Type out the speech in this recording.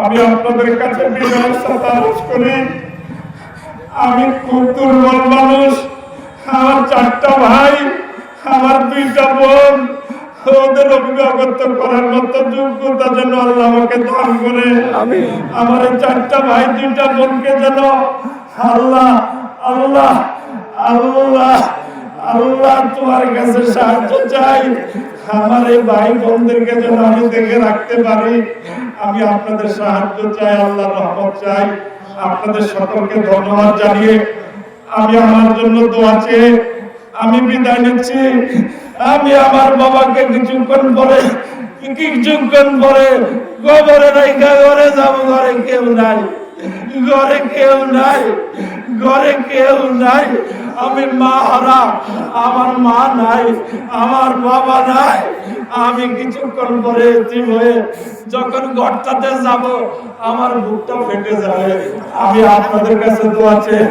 আমি আপনাদের কাছে বিনয়ের সাথে আরজ করি, আমি খুব দুর্বল মানুষ। আমার 4টা ভাই, আমার 2টা বোন, ওদের অভিভাবকত্ব করার মতো যোগ্যতা যেন আল্লাহ আমাকে দান করে। আমার এই 4টা ভাই 2টা বোনকে যেন আল্লাহ আল্লাহ আল্লাহ আল্লাহ তোমার কাছে সাহায্য চাই। আমার এই ভাই বোনদেরকে যেন আমি দেখে রাখতে পারি। আমি আপনাদের সাহায্য চাই, আল্লাহর রহমত চাই। আপনাদের সকলকে ধন্যবাদ জানিয়ে আমি আমার জন্য দোয়া চেয়ে আমি বিদায় নিচ্ছি। আমি আমার বাবাকে কিছুক্ষণ পরে গোবরে রাইখা ঘরে যাব। ঘরে কেউ নাই, ঘরে কেউ নাই, ঘরে কেউ নাই। আমি মা হারা, আমার মা নাই, আমার বাবা নাই। আমি কিছুক্ষণ পরে এতিম হয়ে যখন ঘরটাতে যাব, আমার বুকটা ফেটে যাবে। আমি আপনাদের কাছে দোয়া চেয়ে